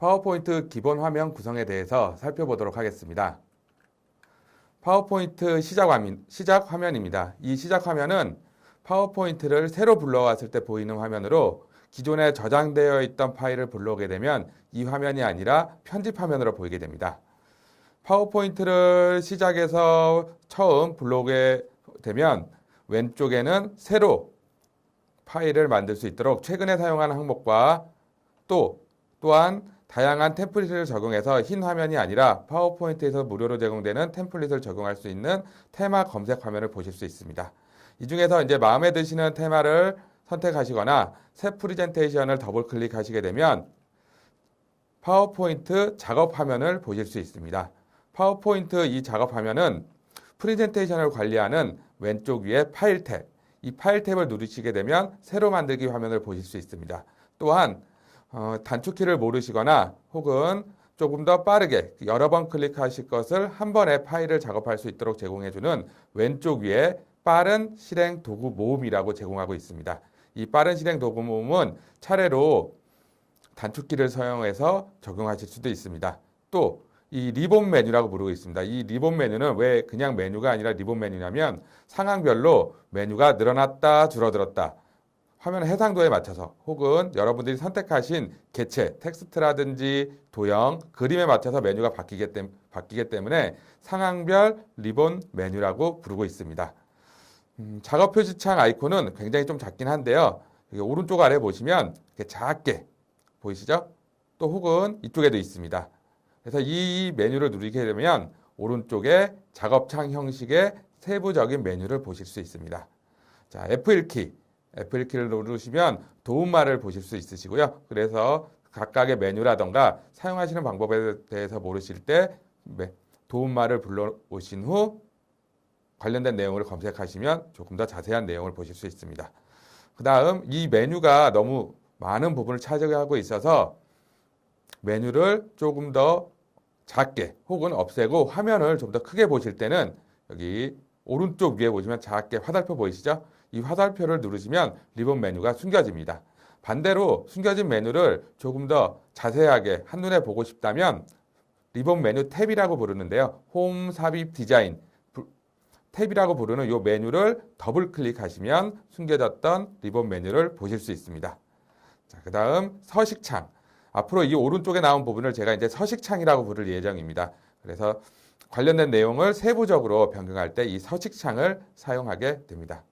파워포인트 기본 화면 구성에 대해서 살펴보도록 하겠습니다. 파워포인트 시작 화면입니다. 이 시작 화면은 파워포인트를 새로 불러왔을 때 보이는 화면으로 기존에 저장되어 있던 파일을 불러오게 되면 이 화면이 아니라 편집 화면으로 보이게 됩니다. 파워포인트를 시작해서 처음 불러오게 되면 왼쪽에는 새로 파일을 만들 수 있도록 최근에 사용한 항목과 또한 다양한 템플릿을 적용해서 흰 화면이 아니라 파워포인트에서 무료로 제공되는 템플릿을 적용할 수 있는 테마 검색 화면을 보실 수 있습니다. 이 중에서 이제 마음에 드시는 테마를 선택하시거나 새 프레젠테이션을 더블 클릭하시게 되면 파워포인트 작업 화면을 보실 수 있습니다. 파워포인트 이 작업 화면은 프레젠테이션을 관리하는 왼쪽 위에 파일 탭, 이 파일 탭을 누르시게 되면 새로 만들기 화면을 보실 수 있습니다. 또한 단축키를 모르시거나 혹은 조금 더 빠르게 여러 번 클릭하실 것을 한 번에 파일을 작업할 수 있도록 제공해주는 왼쪽 위에 빠른 실행 도구 모음이라고 제공하고 있습니다. 이 빠른 실행 도구 모음은 차례로 단축키를 사용해서 적용하실 수도 있습니다. 또 이 리본 메뉴라고 부르고 있습니다. 이 리본 메뉴는 왜 그냥 메뉴가 아니라 리본 메뉴냐면 상황별로 메뉴가 늘어났다 줄어들었다 화면 해상도에 맞춰서 혹은 여러분들이 선택하신 개체, 텍스트라든지 도형, 그림에 맞춰서 메뉴가 바뀌기 때문에 상황별 리본 메뉴라고 부르고 있습니다. 작업 표지창 아이콘은 굉장히 좀 작긴 한데요. 오른쪽 아래 보시면 이렇게 작게 보이시죠? 또 혹은 이쪽에도 있습니다. 그래서 이 메뉴를 누르게 되면 오른쪽에 작업창 형식의 세부적인 메뉴를 보실 수 있습니다. 자, F1키를 누르시면 도움말을 보실 수 있으시고요. 그래서 각각의 메뉴라던가 사용하시는 방법에 대해서 모르실 때 도움말을 불러오신 후 관련된 내용을 검색하시면 조금 더 자세한 내용을 보실 수 있습니다. 그 다음 이 메뉴가 너무 많은 부분을 차지하고 있어서 메뉴를 조금 더 작게 혹은 없애고 화면을 좀 더 크게 보실 때는 여기 오른쪽 위에 보시면 작게 화살표 보이시죠? 이 화살표를 누르시면 리본 메뉴가 숨겨집니다. 반대로 숨겨진 메뉴를 조금 더 자세하게 한눈에 보고 싶다면 리본 메뉴 탭이라고 부르는데요. 홈 삽입 디자인 탭이라고 부르는 이 메뉴를 더블 클릭하시면 숨겨졌던 리본 메뉴를 보실 수 있습니다. 자, 그 다음 서식창. 앞으로 이 오른쪽에 나온 부분을 제가 이제 서식창이라고 부를 예정입니다. 그래서 관련된 내용을 세부적으로 변경할 때 이 서식창을 사용하게 됩니다.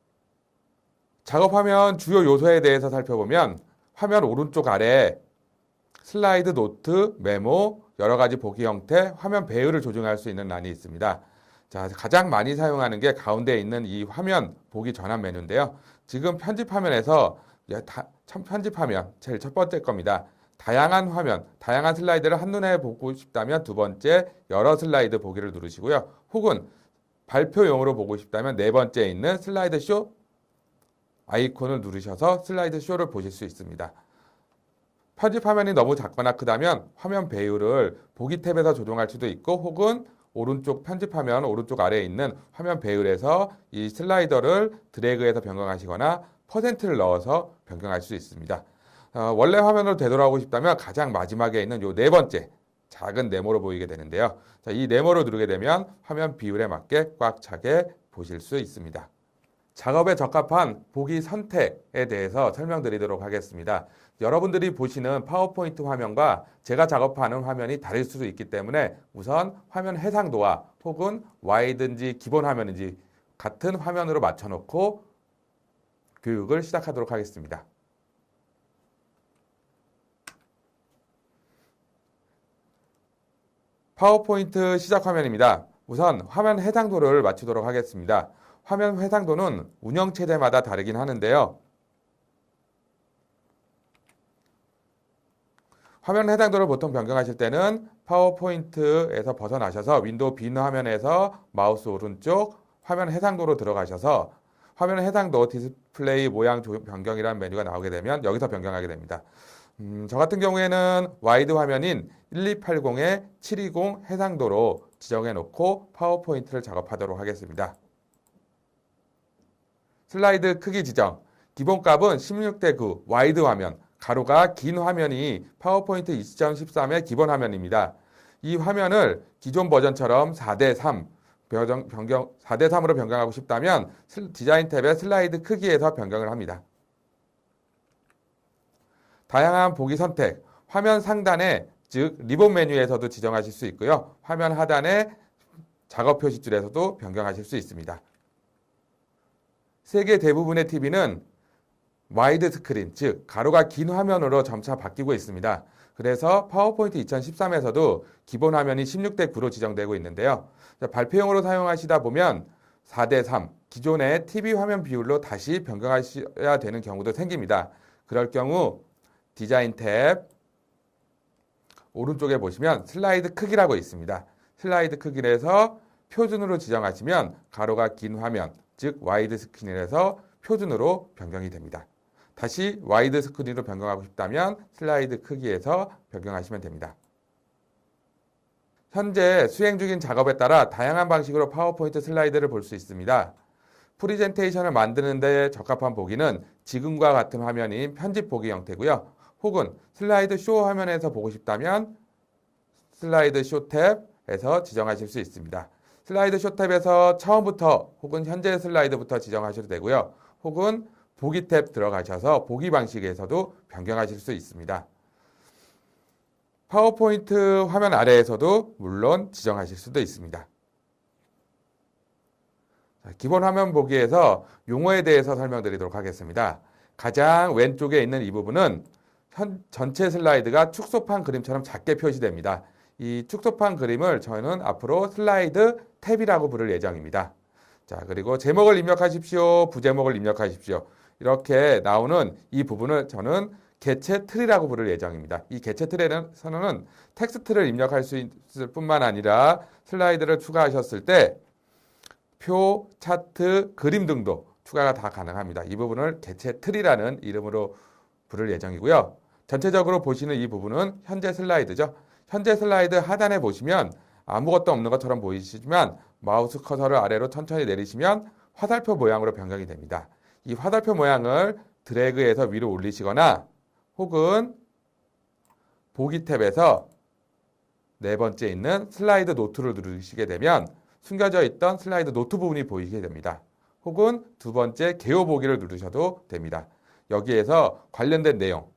작업화면 주요 요소에 대해서 살펴보면 화면 오른쪽 아래 슬라이드, 노트, 메모, 여러 가지 보기 형태, 화면 배열을 조정할 수 있는 란이 있습니다. 자, 가장 많이 사용하는 게 가운데 있는 이 화면 보기 전환 메뉴인데요. 지금 편집화면에서 편집화면 제일 첫 번째 겁니다. 다양한 화면, 다양한 슬라이드를 한눈에 보고 싶다면 두 번째 여러 슬라이드 보기를 누르시고요. 혹은 발표용으로 보고 싶다면 네 번째에 있는 슬라이드 쇼 아이콘을 누르셔서 슬라이드 쇼를 보실 수 있습니다. 편집 화면이 너무 작거나 크다면 화면 배율을 보기 탭에서 조정할 수도 있고 혹은 오른쪽 편집화면 오른쪽 아래에 있는 화면 배율에서 이 슬라이더를 드래그해서 변경하시거나 퍼센트를 넣어서 변경할 수 있습니다. 원래 화면으로 되돌아오고 싶다면 가장 마지막에 있는 이 네 번째 작은 네모로 보이게 되는데요. 자, 이 네모를 누르게 되면 화면 비율에 맞게 꽉 차게 보실 수 있습니다. 작업에 적합한 보기 선택에 대해서 설명드리도록 하겠습니다. 여러분들이 보시는 파워포인트 화면과 제가 작업하는 화면이 다를 수도 있기 때문에 우선 화면 해상도와 혹은 Y든지 기본 화면인지 같은 화면으로 맞춰놓고 교육을 시작하도록 하겠습니다. 파워포인트 시작 화면입니다. 우선 화면 해상도를 맞추도록 하겠습니다. 화면 해상도는 운영체제마다 다르긴 하는데요. 화면 해상도를 보통 변경하실 때는 파워포인트에서 벗어나셔서 윈도우 빈 화면에서 마우스 오른쪽 화면 해상도로 들어가셔서 화면 해상도 디스플레이 모양 변경이라는 메뉴가 나오게 되면 여기서 변경하게 됩니다. 저 같은 경우에는 와이드 화면인 1280에 720 해상도로 지정해 놓고 파워포인트를 작업하도록 하겠습니다. 슬라이드 크기 지정. 기본값은 16:9 와이드 화면, 가로가 긴 화면이 파워포인트 2013의 기본 화면입니다. 이 화면을 기존 버전처럼 4:3 4:3으로 변경하고 싶다면 디자인 탭의 슬라이드 크기에서 변경을 합니다. 다양한 보기 선택, 화면 상단에 즉 리본 메뉴에서도 지정하실 수 있고요. 화면 하단에 작업 표시줄에서도 변경하실 수 있습니다. 세계 대부분의 TV는 와이드 스크린, 즉 가로가 긴 화면으로 점차 바뀌고 있습니다. 그래서 파워포인트 2013에서도 기본 화면이 16:9로 지정되고 있는데요. 발표용으로 사용하시다 보면 4:3, 기존의 TV 화면 비율로 다시 변경하셔야 되는 경우도 생깁니다. 그럴 경우 디자인 탭 오른쪽에 보시면 슬라이드 크기라고 있습니다. 슬라이드 크기에서 표준으로 지정하시면 가로가 긴 화면, 즉 와이드 스크린에서 표준으로 변경이 됩니다. 다시 와이드 스크린으로 변경하고 싶다면 슬라이드 크기에서 변경하시면 됩니다. 현재 수행 중인 작업에 따라 다양한 방식으로 파워포인트 슬라이드를 볼 수 있습니다. 프리젠테이션을 만드는 데 적합한 보기는 지금과 같은 화면인 편집 보기 형태고요. 혹은 슬라이드 쇼 화면에서 보고 싶다면 슬라이드 쇼 탭에서 지정하실 수 있습니다. 슬라이드 쇼 탭에서 처음부터 혹은 현재 슬라이드부터 지정하셔도 되고요. 혹은 보기 탭 들어가셔서 보기 방식에서도 변경하실 수 있습니다. 파워포인트 화면 아래에서도 물론 지정하실 수도 있습니다. 기본 화면 보기에서 용어에 대해서 설명드리도록 하겠습니다. 가장 왼쪽에 있는 이 부분은 전체 슬라이드가 축소판 그림처럼 작게 표시됩니다. 이 축소판 그림을 저희는 앞으로 슬라이드 탭이라고 부를 예정입니다. 자, 그리고 제목을 입력하십시오. 부제목을 입력하십시오. 이렇게 나오는 이 부분을 저는 개체 틀이라고 부를 예정입니다. 이 개체 틀에서는 텍스트를 입력할 수 있을 뿐만 아니라 슬라이드를 추가하셨을 때 표, 차트, 그림 등도 추가가 다 가능합니다. 이 부분을 개체 틀이라는 이름으로 부를 예정이고요. 전체적으로 보시는 이 부분은 현재 슬라이드죠. 현재 슬라이드 하단에 보시면 아무것도 없는 것처럼 보이시지만 마우스 커서를 아래로 천천히 내리시면 화살표 모양으로 변경이 됩니다. 이 화살표 모양을 드래그해서 위로 올리시거나 혹은 보기 탭에서 네 번째 있는 슬라이드 노트를 누르시게 되면 숨겨져 있던 슬라이드 노트 부분이 보이게 됩니다. 혹은 두 번째 개요 보기를 누르셔도 됩니다. 여기에서 관련된 내용,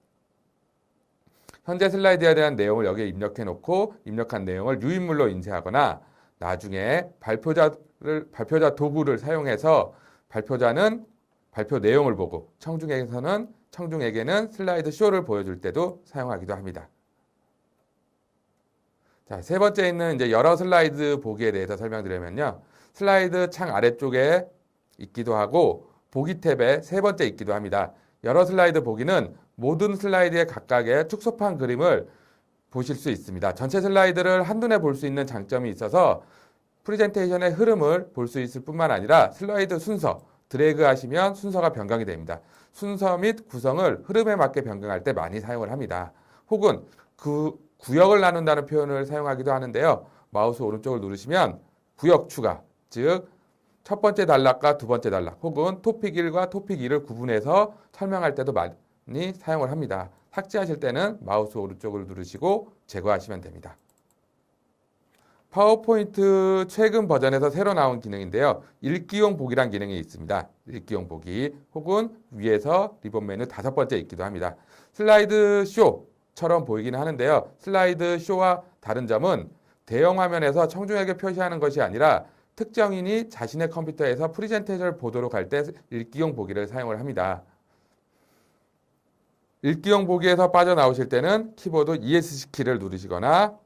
현재 슬라이드에 대한 내용을 여기에 입력해 놓고 입력한 내용을 유인물로 인쇄하거나 나중에 발표자 도구를 사용해서 발표자는 발표 내용을 보고 청중에게는 슬라이드 쇼를 보여줄 때도 사용하기도 합니다. 자, 세 번째 있는 이제 여러 슬라이드 보기에 대해서 설명드리면요. 슬라이드 창 아래쪽에 있기도 하고 보기 탭에 세 번째 있기도 합니다. 여러 슬라이드 보기는 모든 슬라이드의 각각의 축소판 그림을 보실 수 있습니다. 전체 슬라이드를 한눈에 볼 수 있는 장점이 있어서 프레젠테이션의 흐름을 볼 수 있을 뿐만 아니라 슬라이드 순서, 드래그 하시면 순서가 변경이 됩니다. 순서 및 구성을 흐름에 맞게 변경할 때 많이 사용을 합니다. 혹은 그 구역을 나눈다는 표현을 사용하기도 하는데요. 마우스 오른쪽을 누르시면 구역 추가, 즉 첫 번째 단락과 두 번째 단락 혹은 토픽 1과 토픽 2를 구분해서 설명할 때도 많이 사용을 합니다. 삭제하실 때는 마우스 오른쪽을 누르시고 제거하시면 됩니다. 파워포인트 최근 버전에서 새로 나온 기능인데요. 읽기용 보기란 기능이 있습니다. 읽기용 보기 혹은 위에서 리본 메뉴 다섯 번째 있기도 합니다. 슬라이드 쇼처럼 보이기는 하는데요. 슬라이드 쇼와 다른 점은 대형 화면에서 청중에게 표시하는 것이 아니라 특정인이 자신의 컴퓨터에서 프레젠테이션을 보도록 할 때 읽기용 보기를 사용을 합니다. 읽기용 보기에서 빠져나오실 때는 키보드 ESC 키를 누르시거나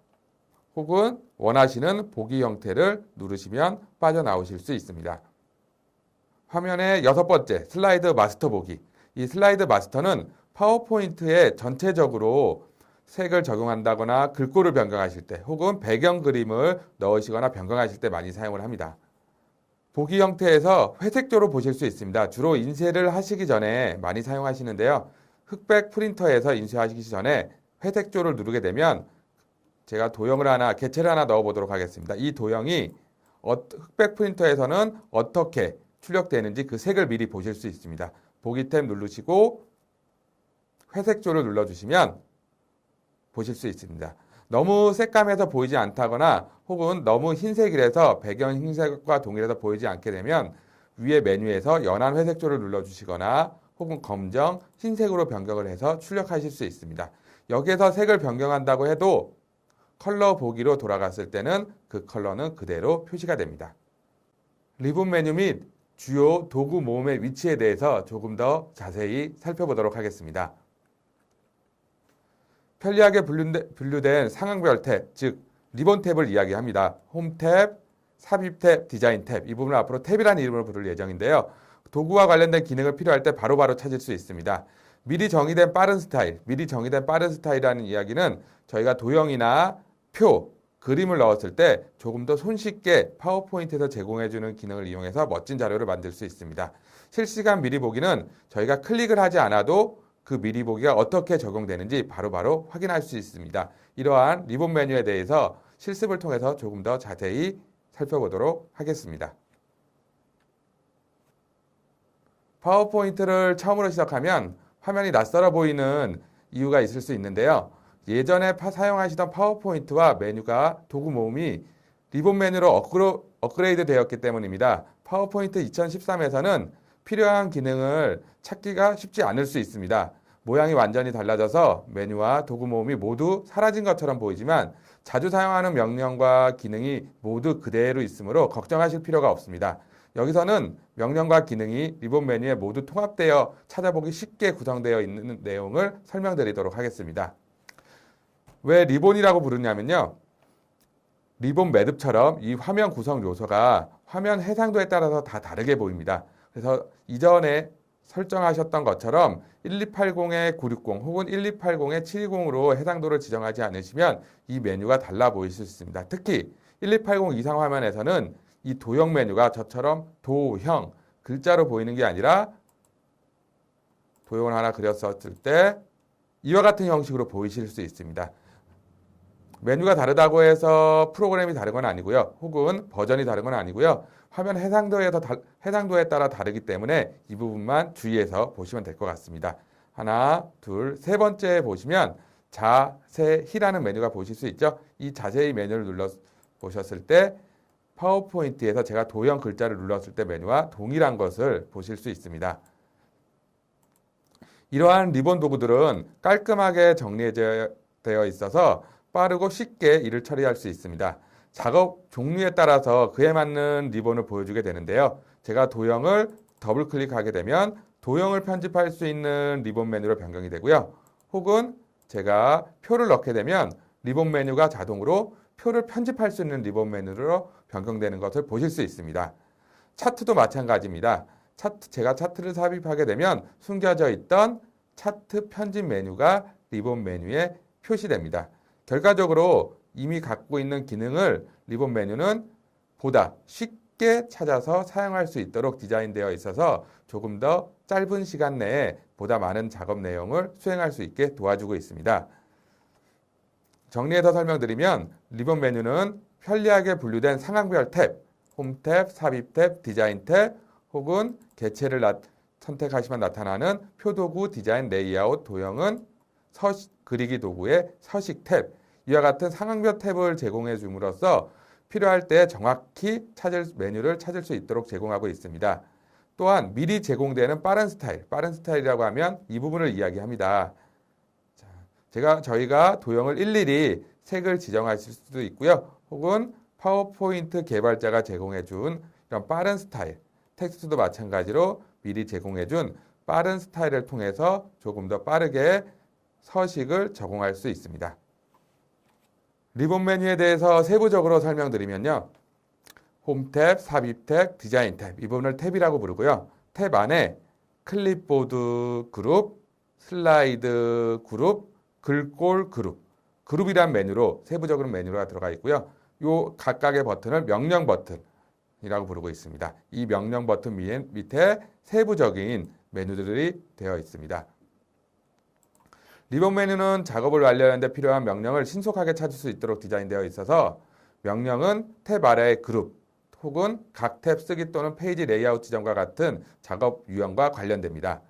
혹은 원하시는 보기 형태를 누르시면 빠져나오실 수 있습니다. 화면의 여섯 번째 슬라이드 마스터 보기. 이 슬라이드 마스터는 파워포인트에 전체적으로 색을 적용한다거나 글꼴을 변경하실 때 혹은 배경 그림을 넣으시거나 변경하실 때 많이 사용을 합니다. 보기 형태에서 회색조로 보실 수 있습니다. 주로 인쇄를 하시기 전에 많이 사용하시는데요. 흑백 프린터에서 인쇄하시기 전에 회색조를 누르게 되면 제가 개체를 하나 넣어보도록 하겠습니다. 이 도형이 흑백 프린터에서는 어떻게 출력되는지 그 색을 미리 보실 수 있습니다. 보기 탭 누르시고 회색조를 눌러주시면 보실 수 있습니다. 너무 새까매서 보이지 않다거나 혹은 너무 흰색이라서 배경 흰색과 동일해서 보이지 않게 되면 위에 메뉴에서 연한 회색조를 눌러주시거나 혹은 검정, 흰색으로 변경을 해서 출력하실 수 있습니다. 여기에서 색을 변경한다고 해도 컬러 보기로 돌아갔을 때는 그 컬러는 그대로 표시가 됩니다. 리본 메뉴 및 주요 도구 모음의 위치에 대해서 조금 더 자세히 살펴보도록 하겠습니다. 편리하게 분류된 상황별 탭, 즉 리본 탭을 이야기합니다. 홈 탭, 삽입 탭, 디자인 탭, 이 부분을 앞으로 탭이라는 이름으로 부를 예정인데요. 도구와 관련된 기능을 필요할 때 바로바로 찾을 수 있습니다. 미리 정의된 빠른 스타일이라는 이야기는 저희가 도형이나 표, 그림을 넣었을 때 조금 더 손쉽게 파워포인트에서 제공해주는 기능을 이용해서 멋진 자료를 만들 수 있습니다. 실시간 미리 보기는 저희가 클릭을 하지 않아도 그 미리 보기가 어떻게 적용되는지 바로바로 확인할 수 있습니다. 이러한 리본 메뉴에 대해서 실습을 통해서 조금 더 자세히 살펴보도록 하겠습니다. 파워포인트를 처음으로 시작하면 화면이 낯설어 보이는 이유가 있을 수 있는데요. 예전에 사용하시던 파워포인트와 메뉴가 도구 모음이 리본 메뉴로 업그레이드 되었기 때문입니다. 파워포인트 2013에서는 필요한 기능을 찾기가 쉽지 않을 수 있습니다. 모양이 완전히 달라져서 메뉴와 도구 모음이 모두 사라진 것처럼 보이지만 자주 사용하는 명령과 기능이 모두 그대로 있으므로 걱정하실 필요가 없습니다. 여기서는 명령과 기능이 리본 메뉴에 모두 통합되어 찾아보기 쉽게 구성되어 있는 내용을 설명드리도록 하겠습니다. 왜 리본이라고 부르냐면요. 리본 매듭처럼 이 화면 구성 요소가 화면 해상도에 따라서 다 다르게 보입니다. 그래서 이전에 설정하셨던 것처럼 1280-960 혹은 1280-720으로 해상도를 지정하지 않으시면 이 메뉴가 달라 보일 수 있습니다. 특히 1280 이상 화면에서는 이 도형 메뉴가 저처럼 도형, 글자로 보이는 게 아니라 도형을 하나 그렸었을 때 이와 같은 형식으로 보이실 수 있습니다. 메뉴가 다르다고 해서 프로그램이 다른 건 아니고요. 혹은 버전이 다른 건 아니고요. 화면 해상도에 따라 다르기 때문에 이 부분만 주의해서 보시면 될 것 같습니다. 하나, 둘, 세 번째 보시면 자세히라는 메뉴가 보실 수 있죠. 이 자세히 메뉴를 눌러 보셨을 때 파워포인트에서 제가 도형 글자를 눌렀을 때 메뉴와 동일한 것을 보실 수 있습니다. 이러한 리본 도구들은 깔끔하게 정리되어 있어서 빠르고 쉽게 일을 처리할 수 있습니다. 작업 종류에 따라서 그에 맞는 리본을 보여주게 되는데요. 제가 도형을 더블 클릭하게 되면 도형을 편집할 수 있는 리본 메뉴로 변경이 되고요. 혹은 제가 표를 넣게 되면 리본 메뉴가 자동으로 표를 편집할 수 있는 리본 메뉴로 변경되는 것을 보실 수 있습니다. 차트도 마찬가지입니다. 제가 차트를 삽입하게 되면 숨겨져 있던 차트 편집 메뉴가 리본 메뉴에 표시됩니다. 결과적으로 이미 갖고 있는 기능을 리본 메뉴는 보다 쉽게 찾아서 사용할 수 있도록 디자인되어 있어서 조금 더 짧은 시간 내에 보다 많은 작업 내용을 수행할 수 있게 도와주고 있습니다. 정리해서 설명드리면 리본 메뉴는 편리하게 분류된 상황별 탭, 홈 탭, 삽입 탭, 디자인 탭 혹은 개체를 선택하시면 나타나는 표도구, 디자인, 레이아웃, 도형은 그리기 도구의 서식 탭, 이와 같은 상황별 탭을 제공해 줌으로써 필요할 때 정확히 메뉴를 찾을 수 있도록 제공하고 있습니다. 또한 미리 제공되는 빠른 스타일이라고 하면 이 부분을 이야기합니다. 저희가 도형을 일일이 색을 지정하실 수도 있고요. 혹은 파워포인트 개발자가 제공해 준 이런 빠른 스타일, 텍스트도 마찬가지로 미리 제공해 준 빠른 스타일을 통해서 조금 더 빠르게 서식을 적용할 수 있습니다. 리본 메뉴에 대해서 세부적으로 설명드리면요. 홈 탭, 삽입 탭, 디자인 탭, 이 부분을 탭이라고 부르고요. 탭 안에 클립보드 그룹, 슬라이드 그룹, 글꼴 그룹, 그룹이란 메뉴로 세부적으로 메뉴가 들어가 있고요. 요 각각의 버튼을 명령 버튼이라고 부르고 있습니다. 이 명령 버튼 밑에 세부적인 메뉴들이 되어 있습니다. 리본 메뉴는 작업을 완료하는 데 필요한 명령을 신속하게 찾을 수 있도록 디자인되어 있어서 명령은 탭 아래의 그룹 혹은 각 탭 쓰기 또는 페이지 레이아웃 지정과 같은 작업 유형과 관련됩니다.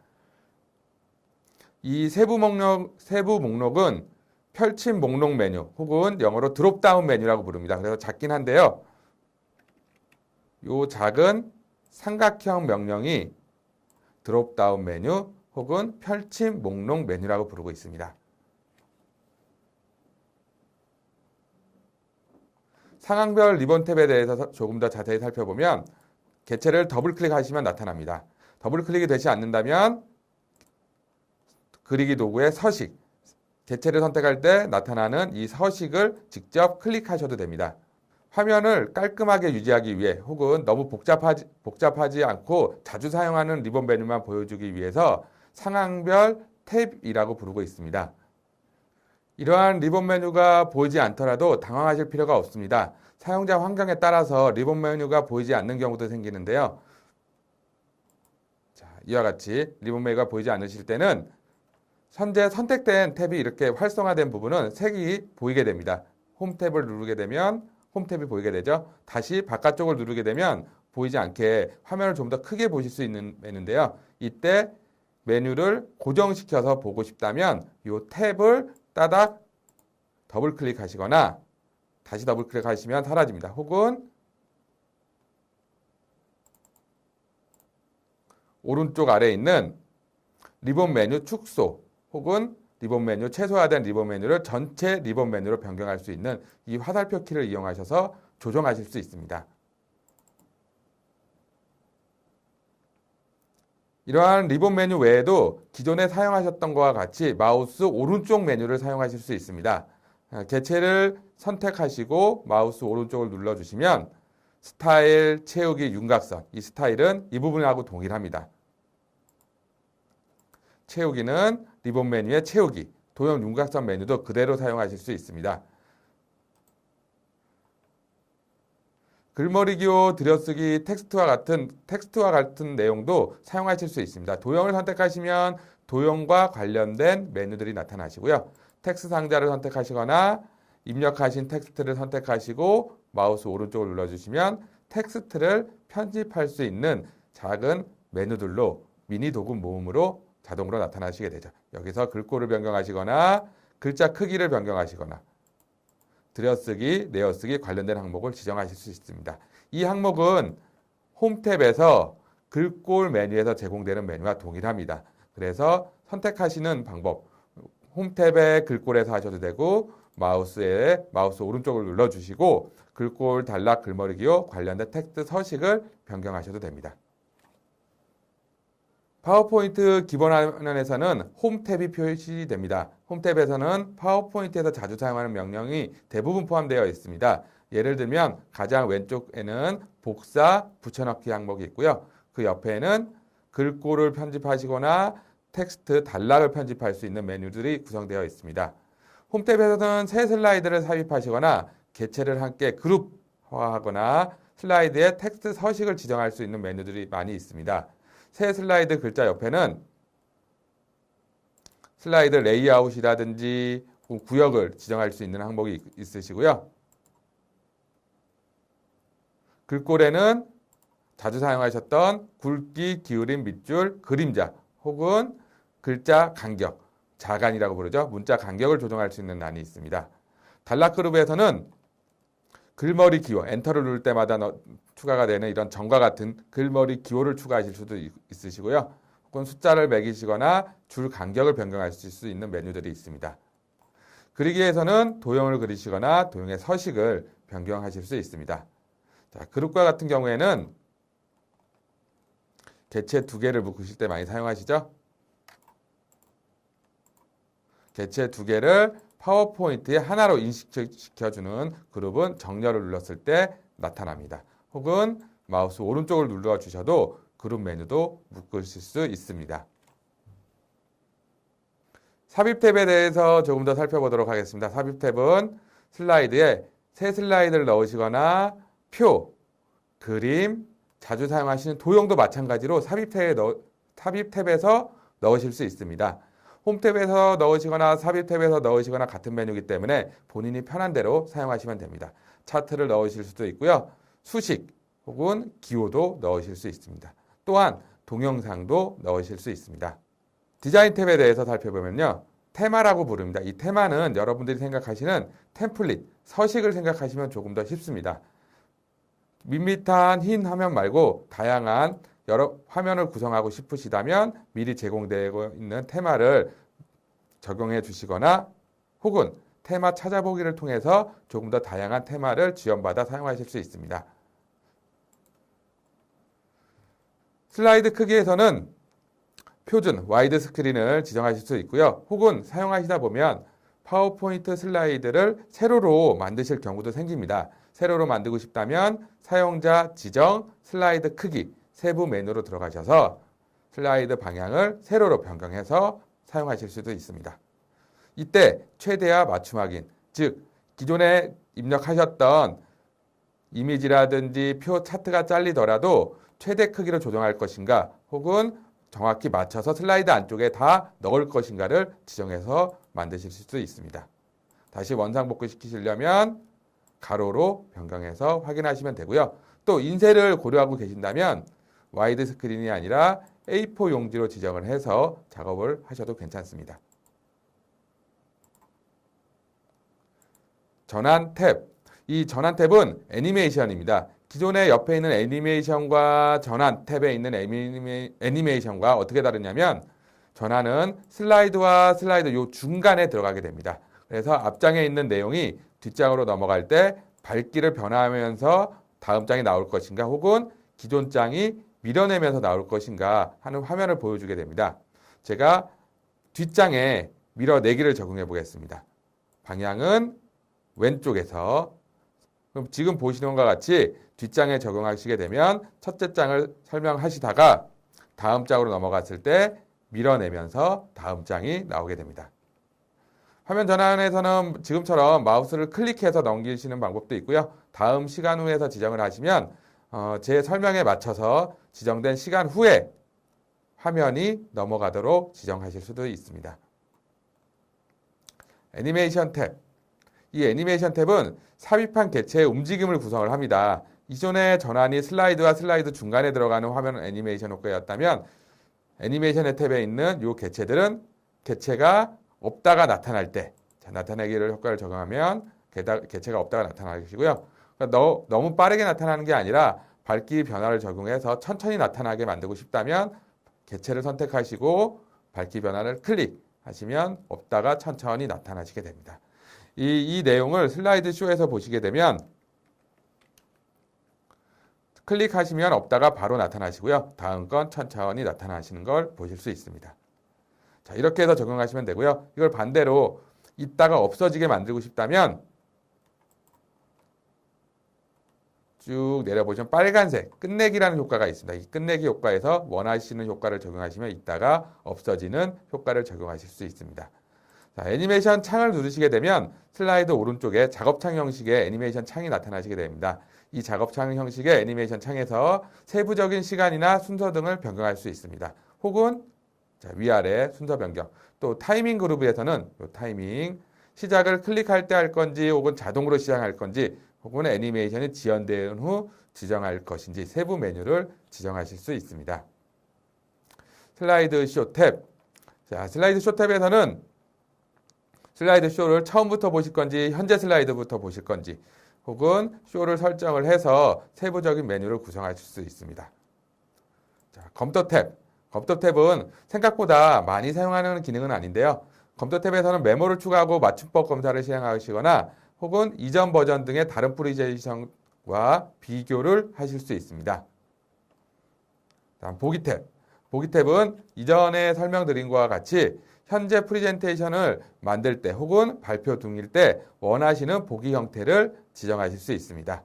이 세부 목록은 펼침 목록 메뉴 혹은 영어로 드롭다운 메뉴라고 부릅니다. 그래서 작긴 한데요. 이 작은 삼각형 명령이 드롭다운 메뉴 혹은 펼침 목록 메뉴라고 부르고 있습니다. 상황별 리본 탭에 대해서 조금 더 자세히 살펴보면 개체를 더블 클릭하시면 나타납니다. 더블 클릭이 되지 않는다면 그리기 도구의 서식, 개체를 선택할 때 나타나는 이 서식을 직접 클릭하셔도 됩니다. 화면을 깔끔하게 유지하기 위해 혹은 너무 복잡하지 않고 자주 사용하는 리본 메뉴만 보여주기 위해서 상황별 탭이라고 부르고 있습니다. 이러한 리본 메뉴가 보이지 않더라도 당황하실 필요가 없습니다. 사용자 환경에 따라서 리본 메뉴가 보이지 않는 경우도 생기는데요. 자, 이와 같이 리본 메뉴가 보이지 않으실 때는 현재 선택된 탭이 이렇게 활성화된 부분은 색이 보이게 됩니다. 홈 탭을 누르게 되면 홈 탭이 보이게 되죠. 다시 바깥쪽을 누르게 되면 보이지 않게 화면을 좀 더 크게 보실 수 있는 메뉴인데요. 이때 메뉴를 고정시켜서 보고 싶다면 이 탭을 따닥 더블 클릭하시거나 다시 더블 클릭하시면 사라집니다. 혹은 오른쪽 아래에 있는 리본 메뉴 축소 혹은 리본 메뉴 최소화된 리본 메뉴를 전체 리본 메뉴로 변경할 수 있는 이 화살표 키를 이용하셔서 조정하실 수 있습니다. 이러한 리본 메뉴 외에도 기존에 사용하셨던 것과 같이 마우스 오른쪽 메뉴를 사용하실 수 있습니다. 개체를 선택하시고 마우스 오른쪽을 눌러주시면 스타일, 채우기, 윤곽선, 이 스타일은 이 부분하고 동일합니다. 채우기는 리본 메뉴의 채우기, 도형 윤곽선 메뉴도 그대로 사용하실 수 있습니다. 글머리 기호, 들여쓰기, 텍스트와 같은 내용도 사용하실 수 있습니다. 도형을 선택하시면 도형과 관련된 메뉴들이 나타나시고요. 텍스트 상자를 선택하시거나 입력하신 텍스트를 선택하시고 마우스 오른쪽을 눌러주시면 텍스트를 편집할 수 있는 작은 메뉴들로 미니 도구 모음으로 자동으로 나타나시게 되죠. 여기서 글꼴을 변경하시거나 글자 크기를 변경하시거나 들여쓰기, 내어쓰기 관련된 항목을 지정하실 수 있습니다. 이 항목은 홈 탭에서 글꼴 메뉴에서 제공되는 메뉴와 동일합니다. 그래서 선택하시는 방법, 홈 탭의 글꼴에서 하셔도 되고 마우스 오른쪽을 눌러주시고 글꼴, 단락, 글머리 기호 관련된 텍스트 서식을 변경하셔도 됩니다. 파워포인트 기본 화면에서는 홈 탭이 표시됩니다. 홈 탭에서는 파워포인트에서 자주 사용하는 명령이 대부분 포함되어 있습니다. 예를 들면 가장 왼쪽에는 복사, 붙여넣기 항목이 있고요. 그 옆에는 글꼴을 편집하시거나 텍스트, 단락을 편집할 수 있는 메뉴들이 구성되어 있습니다. 홈 탭에서는 새 슬라이드를 삽입하시거나 개체를 함께 그룹화하거나 슬라이드에 텍스트 서식을 지정할 수 있는 메뉴들이 많이 있습니다. 새 슬라이드 글자 옆에는 슬라이드 레이아웃이라든지 구역을 지정할 수 있는 항목이 있으시고요. 글꼴에는 자주 사용하셨던 굵기, 기울임, 밑줄, 그림자 혹은 글자 간격, 자간이라고 부르죠. 문자 간격을 조정할 수 있는 란이 있습니다. 단락 그룹에서는 글머리 기호, 엔터를 누를 때마다 추가가 되는 이런 점과 같은 글머리 기호를 추가하실 수도 있으시고요. 혹은 숫자를 매기시거나 줄 간격을 변경할 수 있는 메뉴들이 있습니다. 그리기에서는 도형을 그리시거나 도형의 서식을 변경하실 수 있습니다. 자, 그룹과 같은 경우에는 개체 2개를 묶으실 때 많이 사용하시죠? 개체 2개를 파워포인트에 하나로 인식시켜주는 그룹은 정렬을 눌렀을 때 나타납니다. 혹은 마우스 오른쪽을 눌러주셔도 그룹 메뉴도 묶으실 수 있습니다. 삽입 탭에 대해서 조금 더 살펴보도록 하겠습니다. 삽입 탭은 슬라이드에 새 슬라이드를 넣으시거나 표, 그림, 자주 사용하시는 도형도 마찬가지로 삽입 탭에서 넣으실 수 있습니다. 홈 탭에서 넣으시거나 삽입 탭에서 넣으시거나 같은 메뉴이기 때문에 본인이 편한 대로 사용하시면 됩니다. 차트를 넣으실 수도 있고요. 수식 혹은 기호도 넣으실 수 있습니다. 또한 동영상도 넣으실 수 있습니다. 디자인 탭에 대해서 살펴보면요. 테마라고 부릅니다. 이 테마는 여러분들이 생각하시는 템플릿, 서식을 생각하시면 조금 더 쉽습니다. 밋밋한 흰 화면 말고 다양한 여러 화면을 구성하고 싶으시다면 미리 제공되고 있는 테마를 적용해 주시거나 혹은 테마 찾아보기를 통해서 조금 더 다양한 테마를 지원받아 사용하실 수 있습니다. 슬라이드 크기에서는 표준 와이드 스크린을 지정하실 수 있고요. 혹은 사용하시다 보면 파워포인트 슬라이드를 세로로 만드실 경우도 생깁니다. 세로로 만들고 싶다면 사용자 지정, 슬라이드 크기, 세부 메뉴로 들어가셔서 슬라이드 방향을 세로로 변경해서 사용하실 수도 있습니다. 이때 최대화 맞춤 확인, 즉 기존에 입력하셨던 이미지라든지 표 차트가 잘리더라도 최대 크기로 조정할 것인가 혹은 정확히 맞춰서 슬라이드 안쪽에 다 넣을 것인가를 지정해서 만드실 수 있습니다. 다시 원상복구 시키시려면 가로로 변경해서 확인하시면 되고요. 또 인쇄를 고려하고 계신다면 와이드 스크린이 아니라 A4 용지로 지정을 해서 작업을 하셔도 괜찮습니다. 전환 탭. 이 전환 탭은 애니메이션입니다. 기존에 옆에 있는 애니메이션과 전환 탭에 있는 애니메이션과 어떻게 다르냐면 전환은 슬라이드와 슬라이드 요 중간에 들어가게 됩니다. 그래서 앞장에 있는 내용이 뒷장으로 넘어갈 때 밝기를 변화하면서 다음 장이 나올 것인가 혹은 기존 장이 밀어내면서 나올 것인가 하는 화면을 보여주게 됩니다. 제가 뒷장에 밀어내기를 적용해 보겠습니다. 방향은 왼쪽에서 그럼 지금 보시는 것과 같이 뒷장에 적용하시게 되면 첫째 장을 설명하시다가 다음 장으로 넘어갔을 때 밀어내면서 다음 장이 나오게 됩니다. 화면 전환에서는 지금처럼 마우스를 클릭해서 넘기시는 방법도 있고요. 다음 시간 후에서 지정을 하시면 제 설명에 맞춰서 지정된 시간 후에 화면이 넘어가도록 지정하실 수도 있습니다. 애니메이션 탭. 이 애니메이션 탭은 삽입한 개체의 움직임을 구성을 합니다. 이전에 전환이 슬라이드와 슬라이드 중간에 들어가는 화면 애니메이션 효과였다면 애니메이션의 탭에 있는 이 개체들은 개체가 없다가 나타날 때 나타내기를 효과를 적용하면 개체가 없다가 나타나시고요. 그러니까 너무 빠르게 나타나는 게 아니라 밝기 변화를 적용해서 천천히 나타나게 만들고 싶다면 개체를 선택하시고 밝기 변화를 클릭하시면 없다가 천천히 나타나시게 됩니다. 이 내용을 슬라이드 쇼에서 보시게 되면 클릭하시면 없다가 바로 나타나시고요. 다음 건 천천히 나타나시는 걸 보실 수 있습니다. 자, 이렇게 해서 적용하시면 되고요. 이걸 반대로 있다가 없어지게 만들고 싶다면 쭉 내려보시면 빨간색 끝내기라는 효과가 있습니다. 이 끝내기 효과에서 원하시는 효과를 적용하시면 있다가 없어지는 효과를 적용하실 수 있습니다. 자, 애니메이션 창을 누르시게 되면 슬라이드 오른쪽에 작업창 형식의 애니메이션 창이 나타나시게 됩니다. 이 작업창 형식의 애니메이션 창에서 세부적인 시간이나 순서 등을 변경할 수 있습니다. 혹은 위아래 순서 변경, 또 타이밍 그루브에서는 타이밍, 시작을 클릭할 때 할 건지 혹은 자동으로 시작할 건지 혹은 애니메이션이 지연된 후 지정할 것인지 세부 메뉴를 지정하실 수 있습니다. 슬라이드 쇼 탭. 자, 슬라이드 쇼 탭에서는 슬라이드 쇼를 처음부터 보실 건지 현재 슬라이드부터 보실 건지 혹은 쇼를 설정을 해서 세부적인 메뉴를 구성하실 수 있습니다. 자, 검토 탭. 검토 탭은 생각보다 많이 사용하는 기능은 아닌데요. 검토 탭에서는 메모를 추가하고 맞춤법 검사를 시행하시거나 혹은 이전 버전 등의 다른 프리젠테이션과 비교를 하실 수 있습니다. 다음 보기 탭. 보기 탭은 이전에 설명드린 것과 같이 현재 프리젠테이션을 만들 때 혹은 발표 중일 때 원하시는 보기 형태를 지정하실 수 있습니다.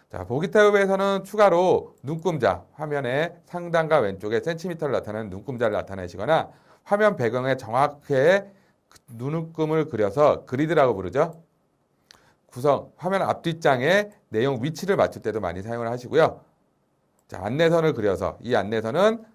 자, 보기 탭에서는 추가로 눈금자, 화면의 상단과 왼쪽에 센티미터를 나타내는 눈금자를 나타내시거나 화면 배경에 정확하게 눈금을 그려서 그리드라고 부르죠. 화면 앞뒷장에 내용 위치를 맞출 때도 많이 사용을 하시고요. 자, 안내선을 그려서 이 안내선은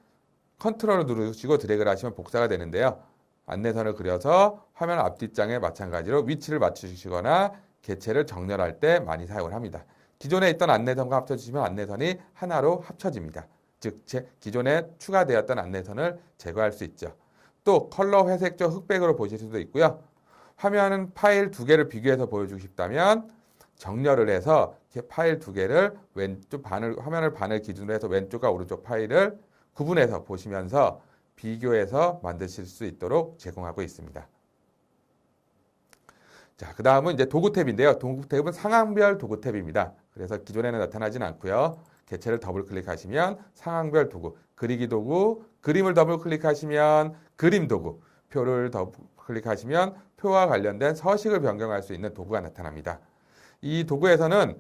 컨트롤을 누르시고 드래그를 하시면 복사가 되는데요. 안내선을 그려서 화면 앞뒷장에 마찬가지로 위치를 맞추시거나 개체를 정렬할 때 많이 사용을 합니다. 기존에 있던 안내선과 합쳐주시면 안내선이 하나로 합쳐집니다. 즉 기존에 추가되었던 안내선을 제거할 수 있죠. 또 컬러 회색조 흑백으로 보실 수도 있고요. 화면 파일 두 개를 비교해서 보여주고 싶다면 정렬을 해서 이렇게 파일 두 개를 왼쪽 화면을 반을 기준으로 해서 왼쪽과 오른쪽 파일을 구분해서 보시면서 비교해서 만드실 수 있도록 제공하고 있습니다. 자, 그 다음은 이제 도구 탭인데요. 도구 탭은 상황별 도구 탭입니다. 그래서 기존에는 나타나진 않고요. 개체를 더블 클릭하시면 상황별 도구, 그리기 도구, 그림을 더블 클릭하시면 그림 도구, 표를 더블 클릭하시면 표와 관련된 서식을 변경할 수 있는 도구가 나타납니다. 이 도구에서는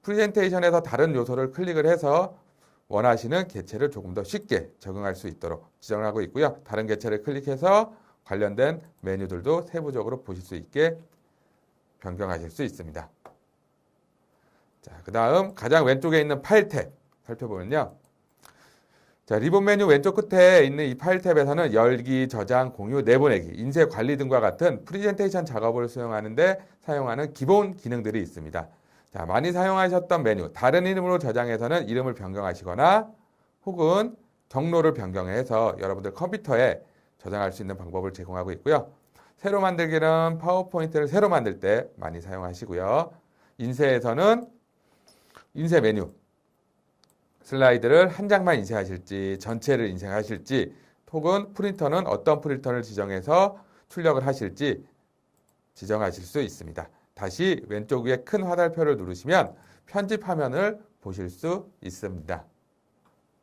프레젠테이션에서 다른 요소를 클릭을 해서 원하시는 개체를 조금 더 쉽게 적용할 수 있도록 지정을 하고 있고요. 다른 개체를 클릭해서 관련된 메뉴들도 세부적으로 보실 수 있게 변경하실 수 있습니다. 자, 그 다음 가장 왼쪽에 있는 파일 탭 살펴보면요. 자, 리본 메뉴 왼쪽 끝에 있는 이 파일 탭에서는 열기, 저장, 공유, 내보내기, 인쇄 관리 등과 같은 프레젠테이션 작업을 수행하는데 사용하는 기본 기능들이 있습니다. 자, 많이 사용하셨던 메뉴, 다른 이름으로 저장해서는 이름을 변경하시거나 혹은 경로를 변경해서 여러분들 컴퓨터에 저장할 수 있는 방법을 제공하고 있고요. 새로 만들기는 파워포인트를 새로 만들 때 많이 사용하시고요. 인쇄에서는 인쇄 메뉴, 슬라이드를 한 장만 인쇄하실지 전체를 인쇄하실지 혹은 프린터는 어떤 프린터를 지정해서 출력을 하실지 지정하실 수 있습니다. 다시 왼쪽 위에 큰 화살표를 누르시면 편집 화면을 보실 수 있습니다.